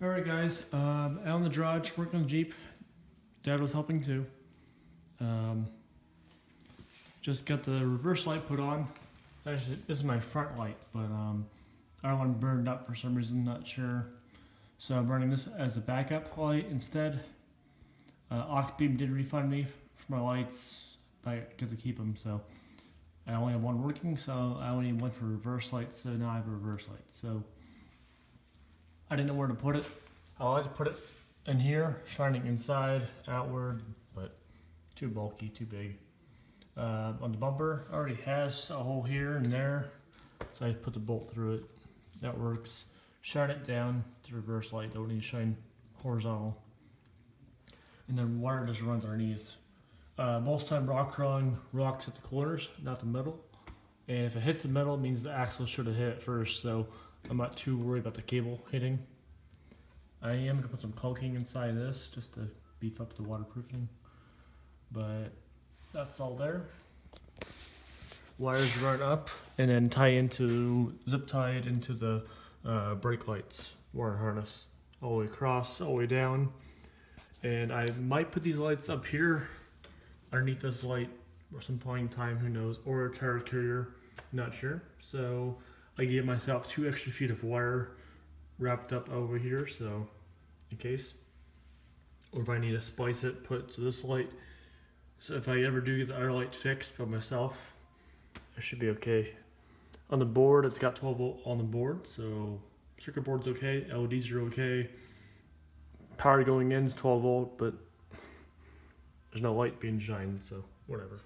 Alright guys, out on the garage, working on the Jeep. Dad was helping too. Just got the reverse light put on. Actually, this is my front light, but I don't want it burned up for some reason, not sure. So I'm running this as a backup light instead. Oxbeam did refund me for my lights, but I get to keep them, so I only have one working, so I only went for reverse lights, so now I have a reverse light. So I didn't know where to put it. I like to put it in here, shining inside, outward, but too bulky, too big. On the bumper, already has a hole here and there, so I put the bolt through it. That works. Shine it down to reverse light, don't need to shine horizontal. And then wire just runs underneath. Most time rock crawling rocks at the corners, not the middle. And if it hits the middle, it means the axle should have hit it first, so I'm not too worried about the cable hitting. I am going to put some caulking inside this just to beef up the waterproofing. But that's all there. Wires run up and then zip tied into the brake lights wire harness. All the way across, all the way down. And I might put these lights up here underneath this light or some point in time, who knows, or a tire carrier, not sure. So I gave myself 2 extra feet of wire wrapped up over here, so in case. Or if I need to splice it, put it to this light. So if I ever do get the other light fixed by myself, I should be okay. On the board, it's got 12 volt on the board, so circuit board's okay, LEDs are okay. Power going in is 12 volt, but there's no light being shined, so whatever.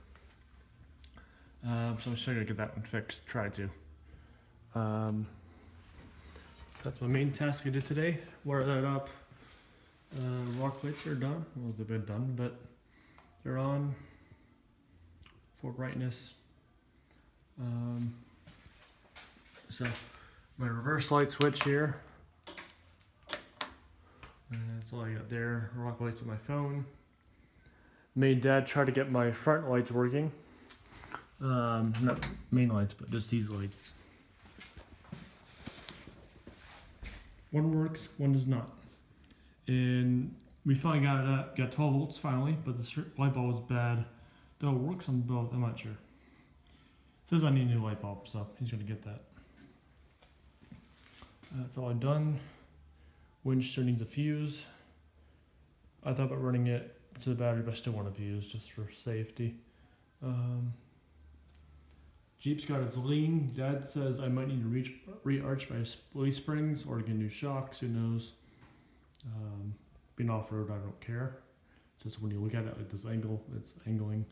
So I'm still gonna get that one fixed, try to. That's my main task I did today. Wire that up. Rock lights are done. Well, they've been done, but they're on. Full brightness. So my reverse light switch here. And that's all I got there. Rock lights on my phone. Made Dad try to get my front lights working. Not main lights, but just these lights. One works, one does not. And we finally got 12 volts finally, but the light bulb was bad. Though it works on both, I'm not sure. Says I need a new light bulb, so he's gonna get that. That's all I've done. Winch still needs a fuse. I thought about running it to the battery, but I still want a fuse just for safety. Jeep's got its lean. Dad says I might need to re-arch my leaf springs or get new shocks, who knows. Being off-road, I don't care. Just when you look at it at this angle, it's angling.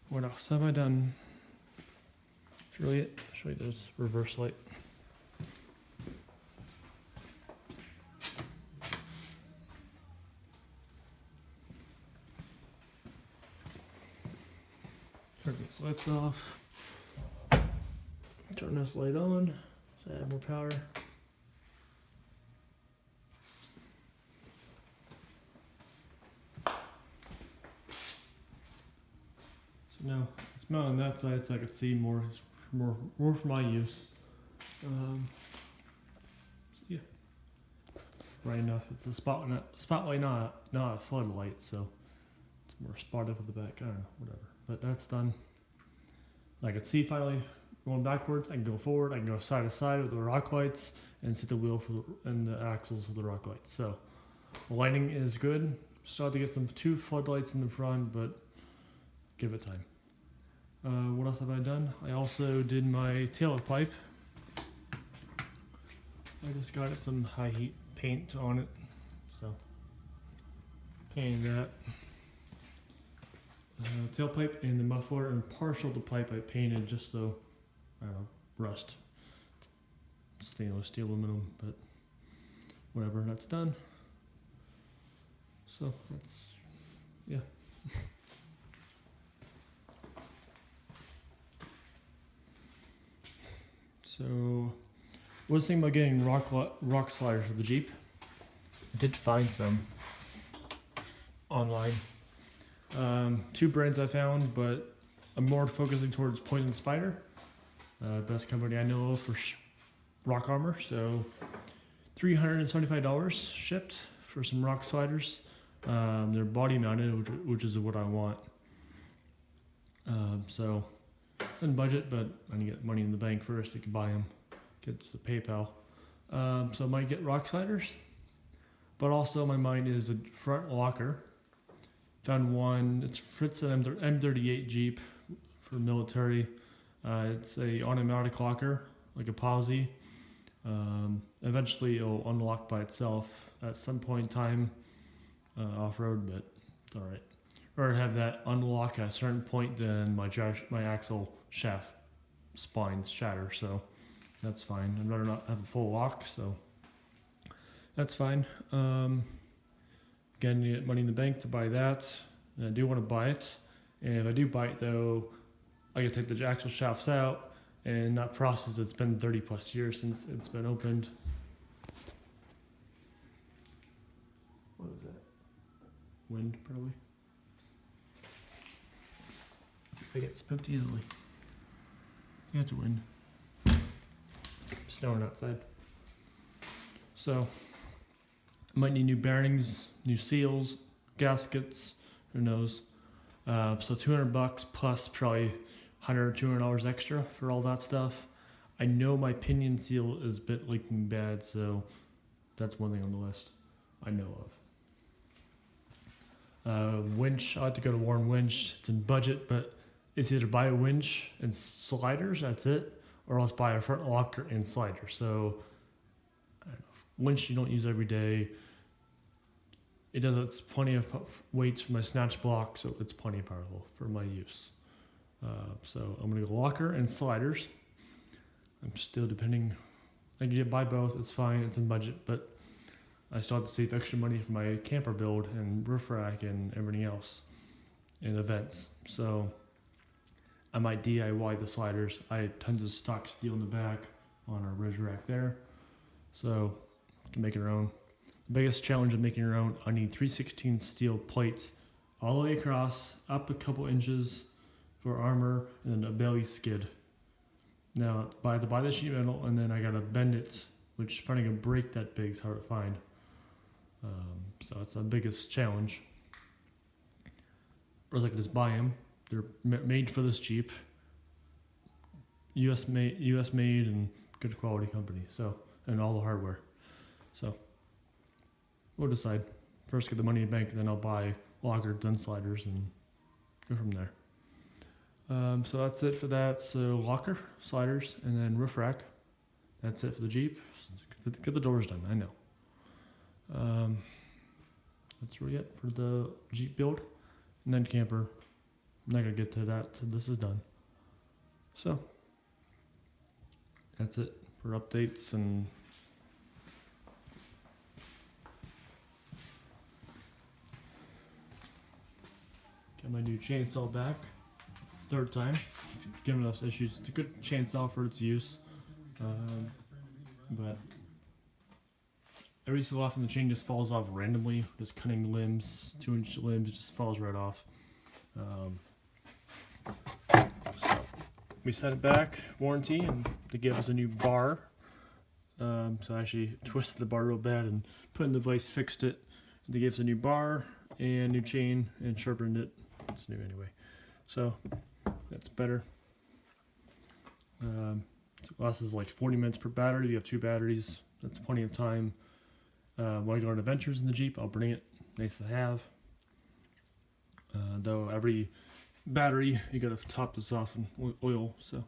What else have I done? Show you this reverse light. Turn these lights off. Turn this light on to add more power. So now it's mounted on that side so I could see more for my use. Yeah, right enough. It's a spotlight, not a floodlight, so it's more spotted for the back. I don't know, whatever. But that's done. I could see finally going backwards. I can go forward. I can go side to side with the rock lights and set the wheel and the axles of the rock lights. So the lighting is good. Still to get 2 floodlights in the front, but give it time. What else have I done? I also did my tailpipe. I just got some high heat paint on it, so painted that. Tailpipe and the muffler and partial the pipe I painted just so, I don't know, rust. Stainless steel aluminum, but whatever, that's done. So that's, yeah. So, was thinking about getting rock sliders for the Jeep. I did find some online. 2 brands I found, but I'm more focusing towards Poison Spider. Best company I know of for rock armor. So $375 shipped for some rock sliders. They're body mounted, which is what I want. So it's in budget, but I need to get money in the bank first to buy them. Get the PayPal. So I might get rock sliders, but also my mind is a front locker. Found one. It's Fritz and M38 Jeep for military. It's a automatic locker, like a Pawsey. Eventually it'll unlock by itself at some point in time, off-road, but it's all right. Or have that unlock at a certain point, then my axle shaft spines shatter, so that's fine. I'd rather not have a full lock, so that's fine. Again, you get money in the bank to buy that, and I do want to buy it. And if I do buy it, though, I can take the axle shafts out, and that process, it's been 30 plus years since it's been opened. What is that? Wind, probably. I get spooked easily. Yeah, it's a wind. Snowing outside. So, I might need new bearings, new seals, gaskets, who knows. So $200 plus probably $100 or $200 extra for all that stuff. I know my pinion seal is a bit leaking bad, so that's one thing on the list I know of. Winch, I like to go to Warren Winch. It's in budget, but it's either buy a winch and sliders, that's it, or else buy a front locker and slider. So, I don't know, winch you don't use every day. It's plenty of weights for my snatch block, so it's plenty powerful for my use. So I'm gonna go locker and sliders. I'm still depending. I can buy both. It's fine. It's in budget, but I still have to save extra money for my camper build and roof rack and everything else, and events. So I might DIY the sliders. I had tons of stock steel in the back on our ridge rack there, so you can make your own. The biggest challenge of making your own, I need 3/16 steel plates all the way across, up a couple inches for armor, and then a belly skid. Now, I have to buy the sheet metal, and then I gotta bend it, which finding a brake that big is hard to find. So it's the biggest challenge. Or else I could just buy them. They're made for this Jeep. US made, and good quality company. So, and all the hardware. So, we'll decide. First get the money in the bank, then I'll buy locker, then sliders, and go from there. So that's it for that. So locker, sliders, and then roof rack. That's it for the Jeep. Get the doors done, I know. That's really it for the Jeep build. And then camper. I'm not going to get to that till this is done. So, that's it for updates and got my new chainsaw back. Third time. It's giving us issues. It's a good chainsaw for its use. But every so often the chain just falls off randomly. Just cutting limbs, 2-inch limbs, it just falls right off. So we set it back, warranty, and they gave us a new bar. So I actually twisted the bar real bad and put in the vise, fixed it. They gave us a new bar and new chain and sharpened it. It's new anyway. So that's better. It lasts like 40 minutes per battery. You have 2 batteries. That's plenty of time. When I go on adventures in the Jeep, I'll bring it. Nice to have. Though every battery, you gotta top this off in oil, so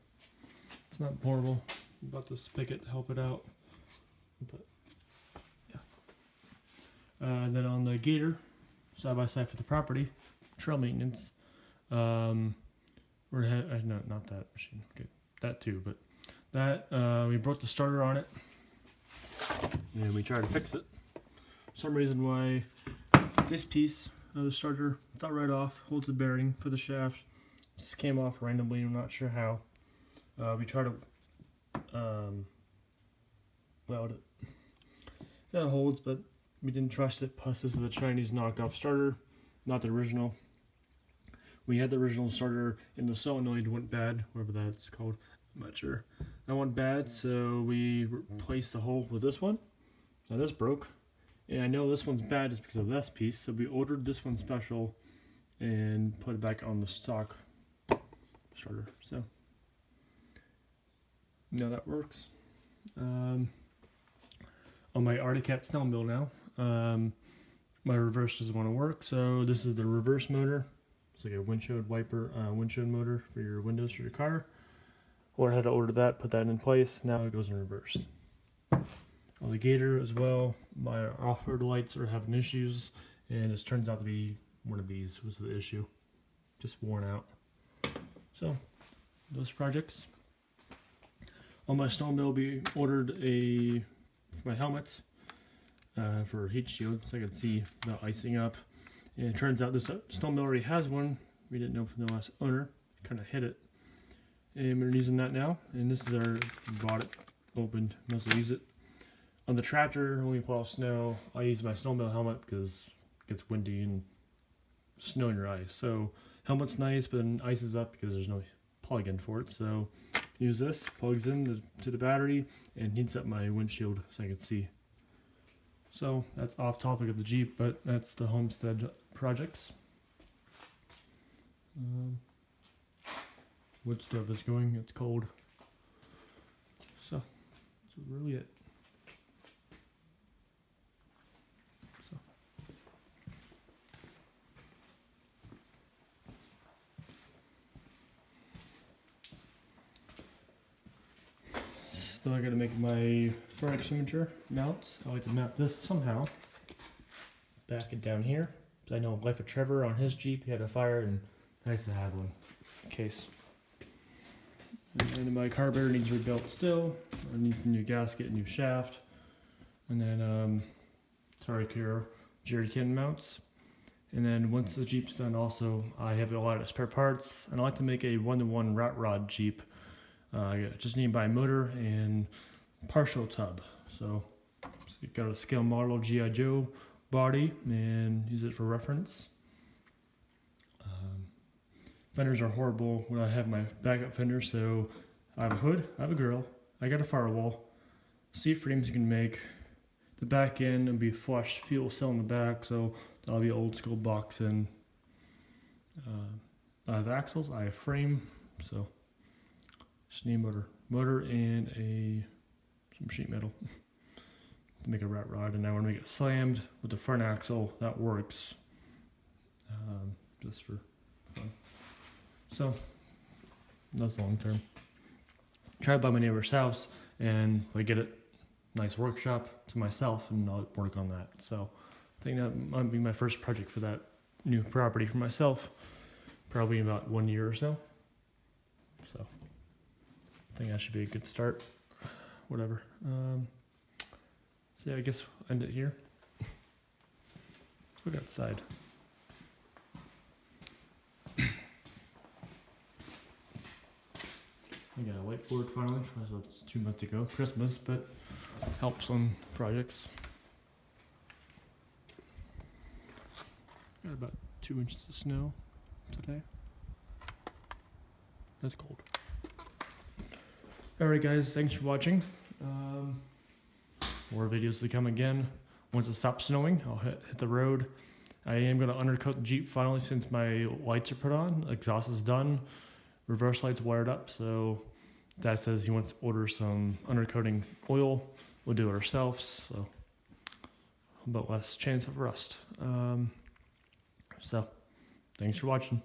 it's not portable. I'm about to spigot to help it out. But yeah. Then on the Gator, side by side for the property, trail maintenance. No, not that machine. Okay, that too, but that we broke the starter on it, and we tried to fix it. For some reason, why this piece of the starter fell right off, holds the bearing for the shaft. Just came off randomly. I'm not sure how. We tried to weld it. Yeah, it holds, but we didn't trust it. Plus, this is a Chinese knockoff starter, not the original. We had the original starter, and the solenoid went bad, whatever that's called. I'm not sure. That one bad, so we replaced the hole with this one. Now this broke, and I know this one's bad just because of this piece, so we ordered this one special and put it back on the stock starter. So now that works. On my Arctic Cat snowmobile now, my reverse doesn't want to work, so this is the reverse motor. It's like a windshield wiper, windshield motor for your windows for your car. Or I had to order that, put that in place. Now it goes in reverse. On the Gator as well, my off-road lights are having issues, and it turns out to be one of these was the issue, just worn out. So those projects. On my snowmobile, we ordered for my helmets for heat shield, so I could see the icing up. And it turns out this snowmobile already has one. We didn't know from the last owner. Kind of hit it. And we're using that now. And this is our, bought it, opened, mostly use it. On the tractor, when we plow snow, I use my snowmobile helmet because it gets windy and snow in your eyes. So helmet's nice, but then ices up because there's no plug-in for it. So use this, plugs in to the battery, and heats up my windshield so I can see. So that's off topic of the Jeep, but that's the homestead projects. Wood stove is going, it's cold. So that's really it. So. Still I gotta make my front extinguisher mounts. I like to mount this somehow. Back it down here. I know Life of Trevor on his Jeep, he had a fire and nice to have one in case. And then my carburetor needs rebuilt still. I need a new gasket, new shaft. And then, jerry can mounts. And then once the Jeep's done also, I have a lot of spare parts. And I like to make a 1-to-1 rat rod Jeep. I just need to buy a motor and partial tub. So you got a scale model G.I. Joe body and use it for reference. Fenders are horrible when I have my backup fenders, so I have a hood, I have a grill, I got a firewall, seat frames you can make, the back end will be flush fuel cell in the back, so that'll be old school box, and I have axles, I have frame, so just need motor and some sheet metal to make a rat rod, and I want to make it slammed with the front axle. That works, just for fun. So that's long term. Try to buy my neighbor's house, and if I get it, nice workshop to myself, and I'll work on that. So I think that might be my first project for that new property for myself, probably in about 1 year or so. So I think that should be a good start. Whatever. So yeah, I guess we'll end it here. Look outside. I got a whiteboard finally, so it's 2 months ago, Christmas, but helps on projects. Got about 2 inches of snow today. That's cold. Alright guys, thanks for watching. More videos to come again. Once it stops snowing, I'll hit the road. I am going to undercoat the Jeep finally since my lights are put on. Exhaust is done. Reverse lights wired up, so Dad says he wants to order some undercoating oil. We'll do it ourselves, so a bit less chance of rust. So, thanks for watching.